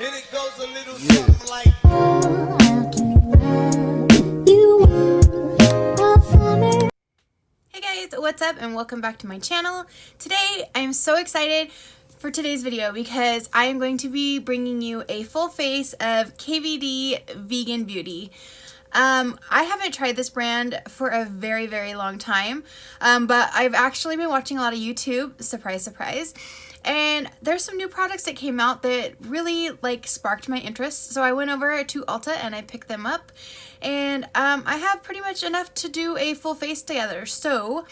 And it goes a little something like. Hey guys, what's up and welcome back to my channel. Today I am so excited for today's video because I am going to be bringing you a full face of KVD Vegan Beauty. I haven't tried this brand for a very long time, but I've actually been watching a lot of YouTube, surprise surprise, and there's some new products that came out that really sparked my interest. So I went over to Ulta and I picked them up, and I have pretty much enough to do a full face together. So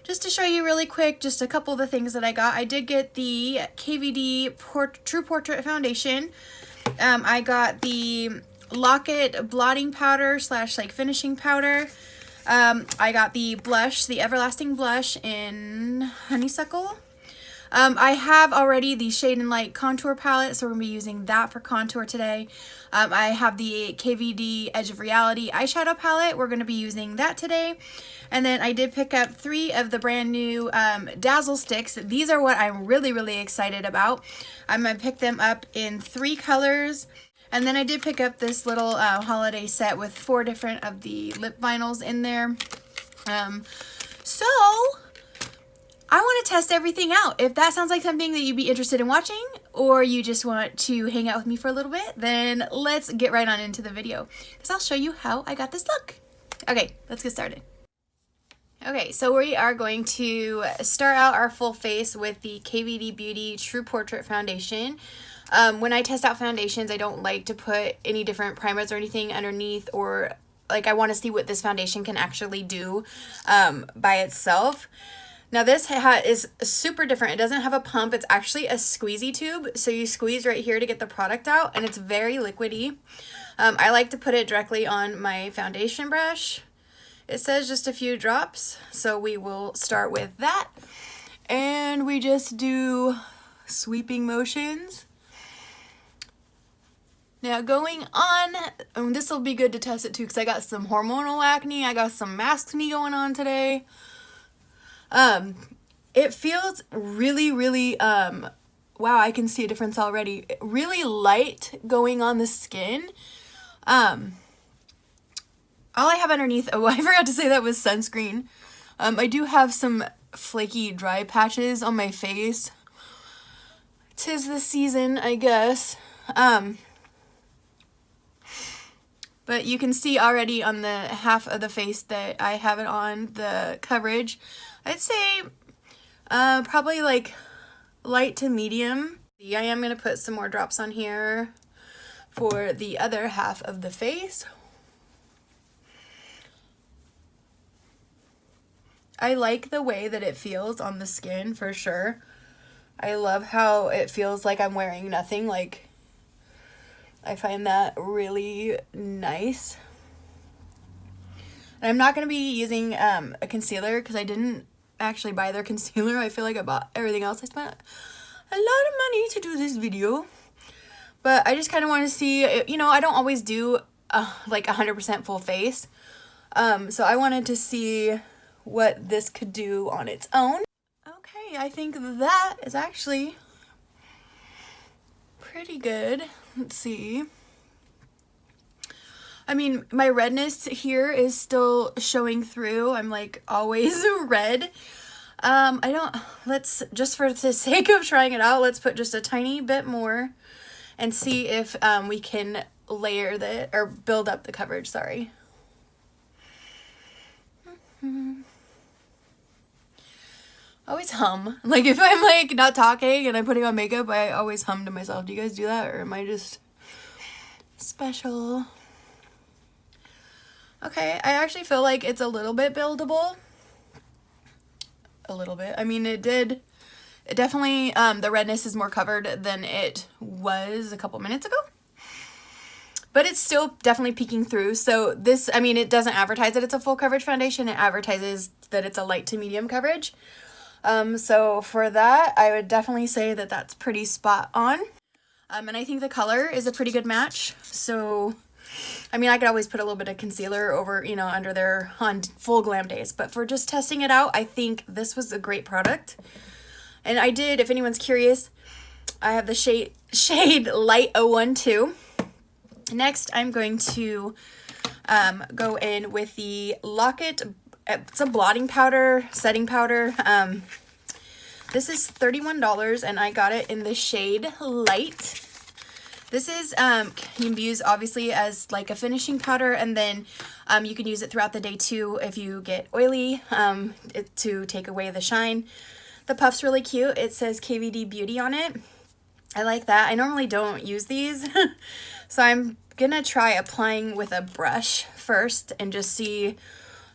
just to show you really quick, just a couple of the things that I got. I did get the KVD True Portrait Foundation. I got the Lock-It blotting powder slash finishing powder. I got the blush, the Everlasting Blush in Honeysuckle. I have already the Shade and Light contour palette, so we're going to be using that for contour today. I have the KVD Edge of Reality eyeshadow palette. We're going to be using that today. And then I did pick up 3 of the brand new Dazzle sticks. These are what I'm really excited about. I'm going to pick them up in 3 colors. And then I did pick up this little holiday set with 4 different of the lip vinyls in there. So I want to test everything out. If that sounds like something that you'd be interested in watching, or you just want to hang out with me for a little bit, then let's get right on into the video, because I'll show you how I got this look. Okay, let's get started. Okay, so we are going to start out our full face with the KVD Beauty True Portrait Foundation. When I test out foundations, I don't like to put any different primers or anything underneath, or I want to see what this foundation can actually do by itself. Now this is super different. It doesn't have a pump. It's actually a squeezy tube. So you squeeze right here to get the product out, and it's very liquidy. I like to put it directly on my foundation brush. It says just a few drops, so we will start with that. And we just do sweeping motions. Now going on, this will be good to test it too, because I got some hormonal acne. I got some maskne going on today. It feels really, wow, I can see a difference already. Really light going on the skin. All I have underneath, oh, I forgot to say that was sunscreen. I do have some flaky dry patches on my face. 'Tis the season, I guess. But you can see already on the half of the face that I have it on, the coverage. I'd say probably light to medium. I am going to put some more drops on here for the other half of the face. I like the way that it feels on the skin for sure. I love how it feels like I'm wearing nothing. I find that really nice. And I'm not going to be using a concealer because I didn't actually buy their concealer. I feel like I bought everything else. I spent a lot of money to do this video. But I just kind of want to see, I don't always do 100% full face. So I wanted to see what this could do on its own. Okay, I think that is actually pretty good. Let's see. I mean, my redness here is still showing through. I'm always red. Let's, just for the sake of trying it out, let's put just a tiny bit more and see if we can layer or build up the coverage, sorry. Always hum. If I'm not talking and I'm putting on makeup, I always hum to myself. Do you guys do that, or am I just special? Okay, I actually feel like it's a little bit buildable. A little bit. I mean, it definitely, the redness is more covered than it was a couple minutes ago. But it's still definitely peeking through. So this, I mean, it doesn't advertise that it's a full coverage foundation. It advertises that it's a light to medium coverage. So for that, I would definitely say that that's pretty spot on. And I think the color is a pretty good match. So, I mean, I could always put a little bit of concealer over, under there on full glam days. But for just testing it out, I think this was a great product. And I did, if anyone's curious, I have the shade Light 012. Next, I'm going to go in with the Lock-It. It's a blotting powder, setting powder. This is $31 and I got it in the shade Light. This is, can be used obviously as like a finishing powder, and then you can use it throughout the day too if you get oily, to take away the shine. The puff's really cute. It says KVD Beauty on it. I like that. I normally don't use these, so I'm gonna try applying with a brush first and just see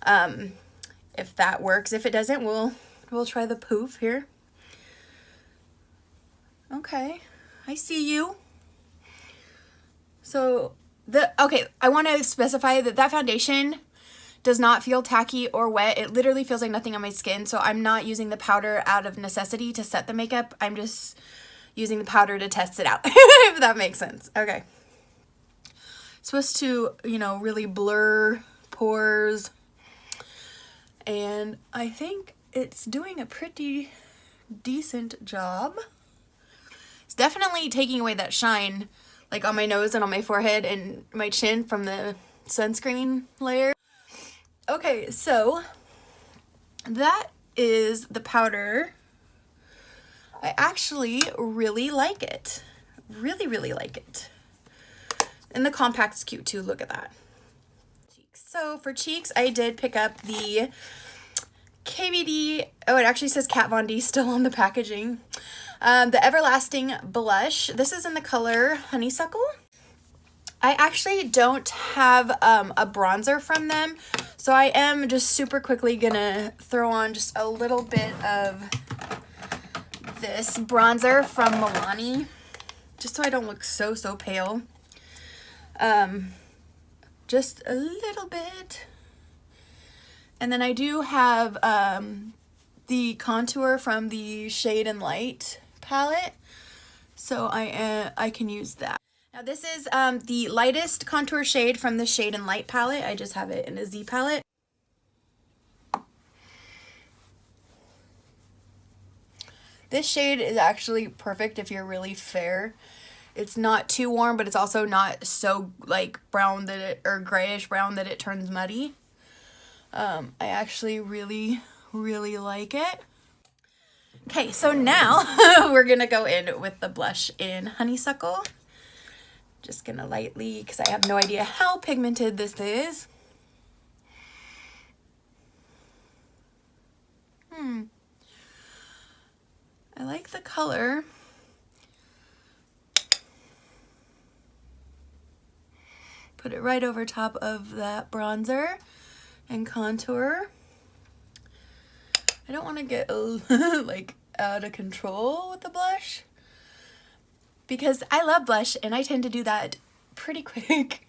if that works. If it doesn't, we'll try the poof here. Okay, I see you. So okay, I want to specify that foundation does not feel tacky or wet. It literally feels like nothing on my skin, so I'm not using the powder out of necessity to set the makeup. I'm just using the powder to test it out, if that makes sense. Okay. It's supposed to, you know, really blur pores, and I think it's doing a pretty decent job. It's definitely taking away that shine, like on my nose and on my forehead and my chin from the sunscreen layer. Okay, so that is the powder. I actually really like it. Really, really like it. And the compact's cute too, look at that. Cheeks. So for cheeks, I did pick up the KVD, oh, it actually says Kat Von D still on the packaging. The Everlasting Blush. This is in the color Honeysuckle. I actually don't have a bronzer from them, so I am just super quickly gonna throw on just a little bit of this bronzer from Milani, just so I don't look so pale. Just a little bit. And then I do have the contour from the Shade and Light palette, so I can use that. Now this is the lightest contour shade from the Shade and Light palette. I just have it in a Z palette. This shade is actually perfect if you're really fair. It's not too warm, but it's also not so like brown that it, or grayish brown that it turns muddy. I actually really like it. Okay, so now we're gonna go in with the blush in Honeysuckle. Just gonna lightly, because I have no idea how pigmented this is. I like the color. Put it right over top of that bronzer and contour. I don't want to get like out of control with the blush, because I love blush and I tend to do that pretty quick.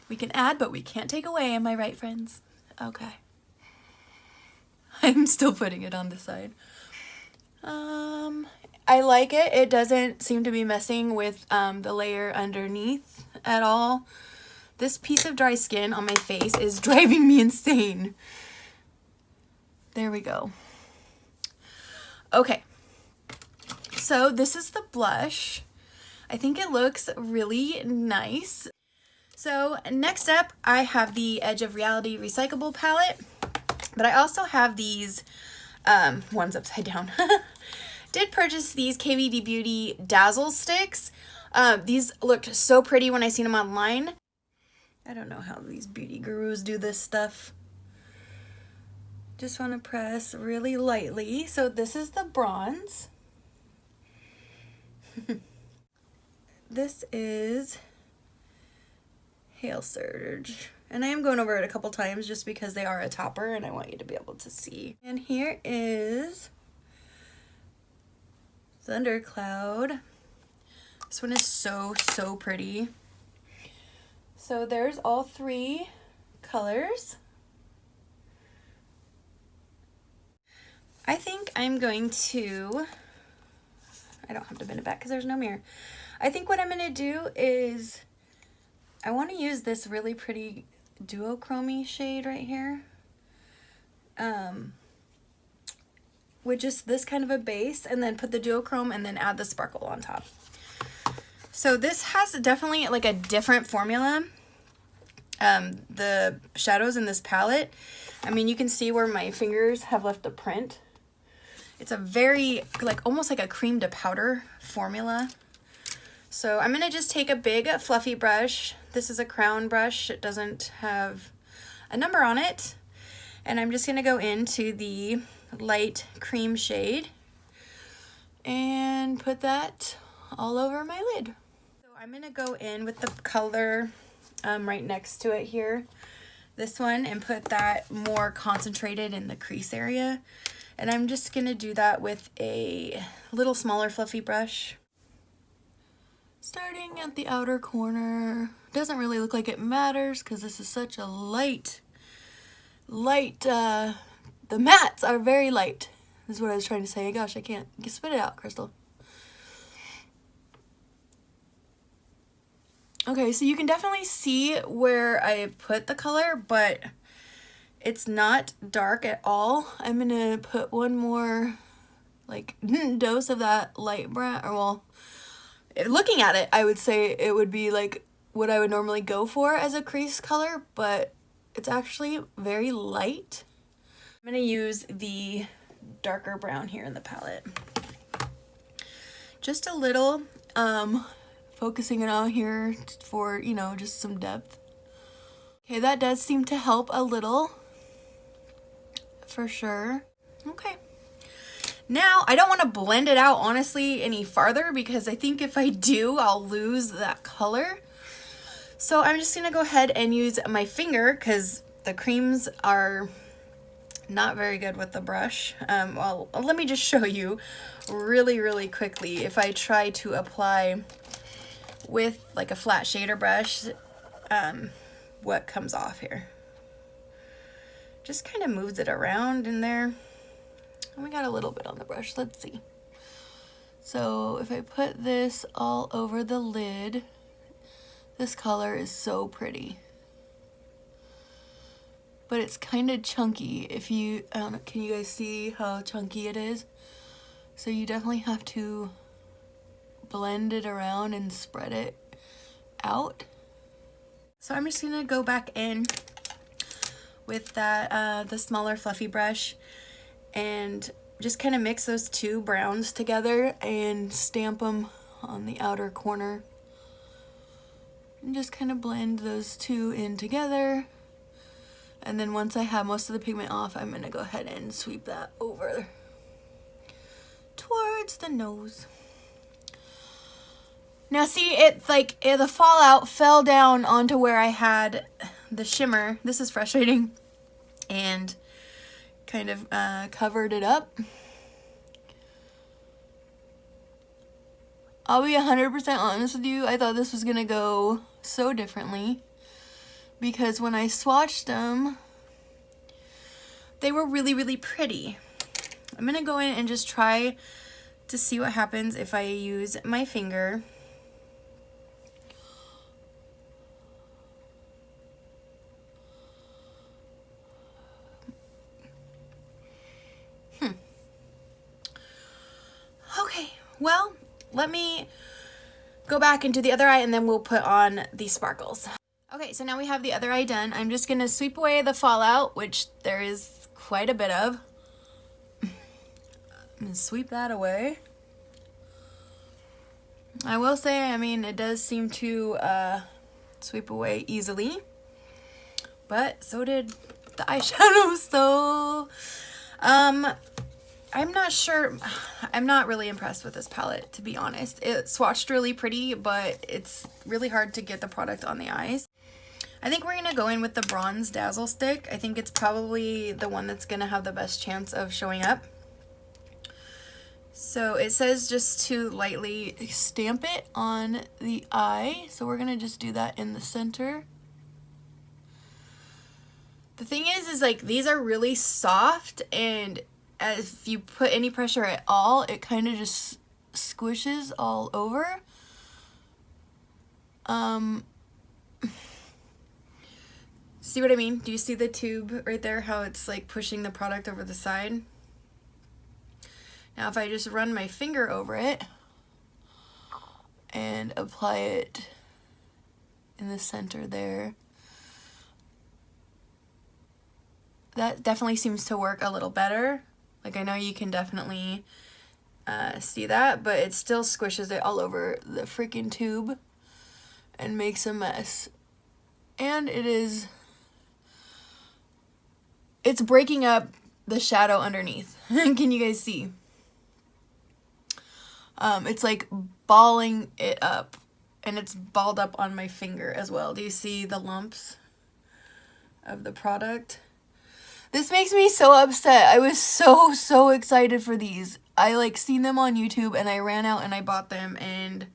We can add, but we can't take away. Am I right, friends? Okay. I'm still putting it on the side. I like it. It doesn't seem to be messing with the layer underneath at all. This piece of dry skin on my face is driving me insane. There we go. Okay. So this is the blush. I think it looks really nice. So next up, I have the Edge of Reality Recyclable palette, but I also have these ones upside down. Did purchase these KVD Beauty Dazzle sticks. These looked so pretty when I seen them online. I don't know how these beauty gurus do this stuff. Just want to press really lightly. So this is the bronze. This is Hail Surge. And I am going over it a couple times just because they are a topper and I want you to be able to see. And here is Thundercloud. This one is so pretty. So there's all three colors. I think I'm going to, I don't have to bend it back because there's no mirror. I think what I'm going to do is, I want to use this really pretty duochrome shade right here. with just this kind of a base and then put the duochrome and then add the sparkle on top. So this has definitely like a different formula. The shadows in this palette, I mean, you can see where my fingers have left a print. It's a very, like, almost like a cream to powder formula. So I'm going to just take a big fluffy brush. This is a crown brush. It doesn't have a number on it. And I'm just going to go into the light cream shade and put that all over my lid. So I'm going to go in with the color right next to it here, this one, and put that more concentrated in the crease area. And I'm just going to do that with a little smaller fluffy brush. Starting at the outer corner. Doesn't really look like it matters because this is such a light, the mattes are very light. This is what I was trying to say. Gosh, I can't spit it out, Crystal. Okay, so you can definitely see where I put the color, but it's not dark at all. I'm gonna put one more like dose of that light brown, or well, looking at it, I would say it would be like what I would normally go for as a crease color, but it's actually very light. I'm gonna use the darker brown here in the palette. Just a little, focusing it on here for, you know, just some depth. Okay, that does seem to help a little, for sure. Okay. Now, I don't want to blend it out, honestly, any farther, because I think if I do, I'll lose that color. So I'm just going to go ahead and use my finger, because the creams are not very good with the brush. Well, let me just show you really quickly. If I try to apply with like a flat shader brush, what comes off here. Just kind of moves it around in there. And we got a little bit on the brush. Let's see. So if I put this all over the lid, this color is so pretty. But it's kind of chunky. If you, I don't know, can you guys see how chunky it is? So you definitely have to blend it around and spread it out. So I'm just gonna go back in with that, the smaller fluffy brush, and just kind of mix those two browns together and stamp them on the outer corner. And just kind of blend those two in together. And then once I have most of the pigment off, I'm gonna go ahead and sweep that over towards the nose. Now see, it's like the fallout fell down onto where I had the shimmer. This is frustrating. And kind of covered it up. I'll be 100% honest with you, I thought this was gonna go so differently, because when I swatched them, they were really pretty. I'm gonna go in and just try to see what happens if I use my finger. Okay, well, let me go back into the other eye and then we'll put on the sparkles. Okay, so now we have the other eye done. I'm just gonna sweep away the fallout, which there is quite a bit of. I'm gonna sweep that away. I will say, I mean, it does seem to sweep away easily, but so did the eyeshadow, so I'm not sure. I'm not really impressed with this palette, to be honest. It swatched really pretty, but it's really hard to get the product on the eyes. I think we're gonna go in with the bronze Dazzle stick. I think it's probably the one that's gonna have the best chance of showing up. So it says just to lightly stamp it on the eye. So we're gonna just do that in the center. The thing is like these are really soft, and if you put any pressure at all, it kind of just squishes all over. See what I mean? Do you see the tube right there? How it's like pushing the product over the side? Now if I just run my finger over it and apply it in the center there, that definitely seems to work a little better. Like, I know you can definitely see that, but it still squishes it all over the freaking tube and makes a mess. And it's breaking up the shadow underneath. Can you guys see? It's like balling it up, and it's balled up on my finger as well. Do you see the lumps of the product? This makes me so upset. I was so excited for these. I like seen them on YouTube and I ran out and I bought them, and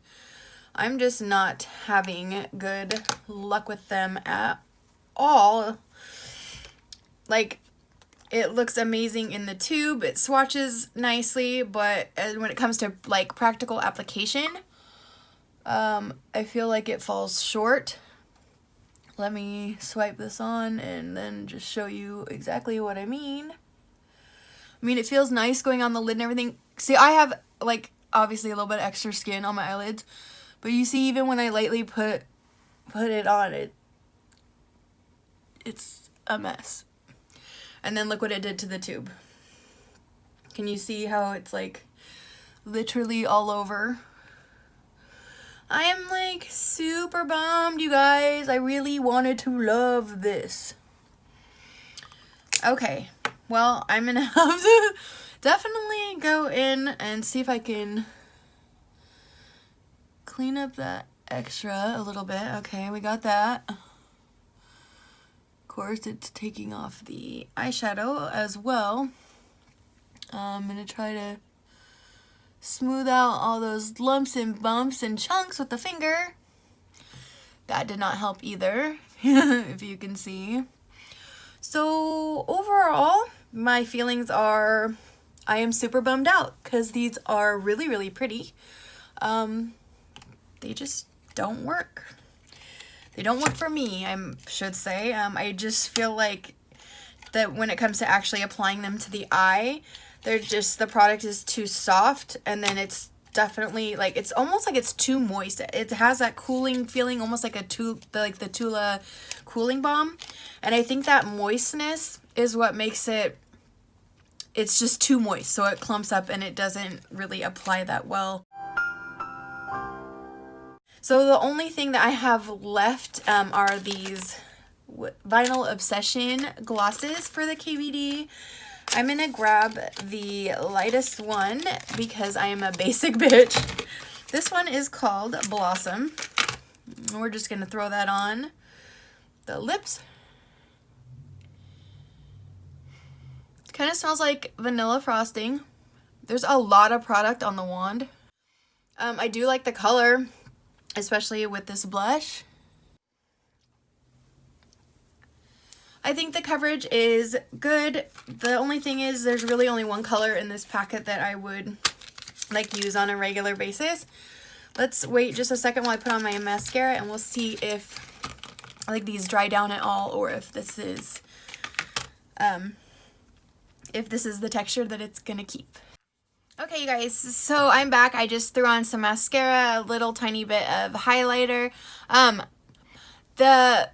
I'm just not having good luck with them at all. Like, it looks amazing in the tube. It swatches nicely, but when it comes to like practical application, I feel like it falls short. Let me swipe this on and then just show you exactly what I mean. I mean, it feels nice going on the lid and everything. See, I have, like, obviously a little bit of extra skin on my eyelids, but you see, even when I lightly put it on, it's a mess. And then look what it did to the tube. Can you see how it's, like, literally all over? I am, like, super bummed, you guys. I really wanted to love this. Okay, well, I'm gonna have to definitely go in and see if I can clean up that extra a little bit. Okay, we got that. Of course, it's taking off the eyeshadow as well. I'm gonna try to smooth out all those lumps and bumps and chunks with the finger. That did not help either, if you can see. So overall, my feelings are, I am super bummed out because these are really pretty. They just don't work. They don't work for me, I should say. I just feel like that when it comes to actually applying them to the eye, the product is too soft, and then it's definitely like, it's almost like it's too moist. It has that cooling feeling, almost like the Tula cooling balm, and I think that moistness is what makes it's just too moist, so it clumps up and it doesn't really apply that well. So the only thing that I have left are these Vinyl Obsession glosses for the KVD. I'm gonna grab the lightest one because I am a basic bitch. This one is called Blossom. We're just gonna throw that on the lips. It kind of smells like vanilla frosting. There's a lot of product on the wand. I do like the color, especially with this blush. I think the coverage is good. The only thing is there's really only one color in this packet that I would like use on a regular basis. Let's wait just a second while I put on my mascara, and we'll see if like these dry down at all, or if this is the texture that it's gonna keep. Okay, you guys, so I'm back. I just threw on some mascara, a little tiny bit of highlighter. The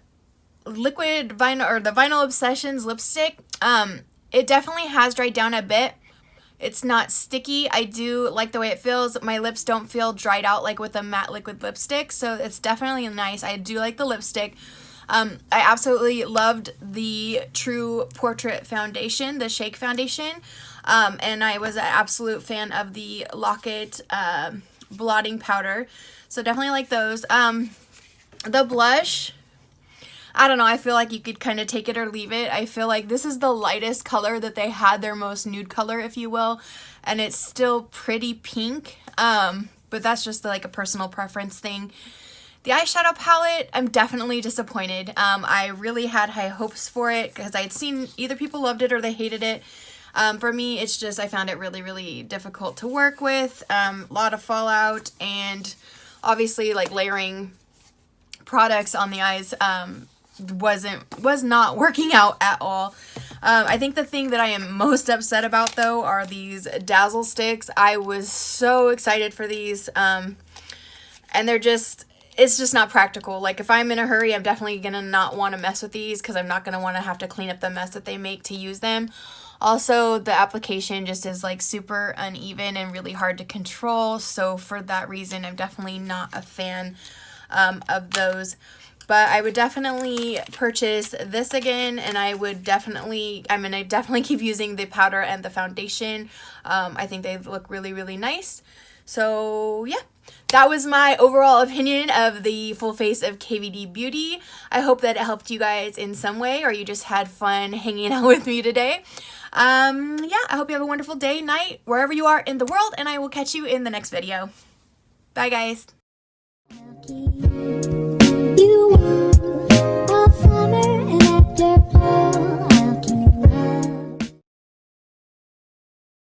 liquid vinyl, or the Vinyl Obsessions lipstick, it definitely has dried down a bit. It's not sticky. I do like the way it feels. My lips don't feel dried out like with a matte liquid lipstick, so it's definitely nice. I do like the lipstick. I absolutely loved the True Portrait foundation, the Shake foundation, and I was an absolute fan of the Lock-It blotting powder, so definitely like those. The blush, I don't know, I feel like you could kind of take it or leave it. I feel like this is the lightest color that they had, their most nude color, if you will, and it's still pretty pink, but that's just like a personal preference thing. The eyeshadow palette, I'm definitely disappointed. I really had high hopes for it because I'd seen either people loved it or they hated it. For me, it's just, I found it really difficult to work with, a lot of fallout, and obviously like layering products on the eyes was not working out at all. I think the thing that I am most upset about though are these Dazzle sticks. I was so excited for these, and it's just not practical. Like if I'm in a hurry, I'm definitely gonna not want to mess with these because I'm not gonna want to have to clean up the mess that they make to use them. Also, the application just is like super uneven and really hard to control. So for that reason, I'm definitely not a fan of those. But I would definitely purchase this again, and I'm gonna definitely keep using the powder and the foundation. I think they look really, really nice. So yeah, that was my overall opinion of the full face of KVD Beauty. I hope that it helped you guys in some way, or you just had fun hanging out with me today. Yeah, I hope you have a wonderful day, night, wherever you are in the world, and I will catch you in the next video. Bye, guys.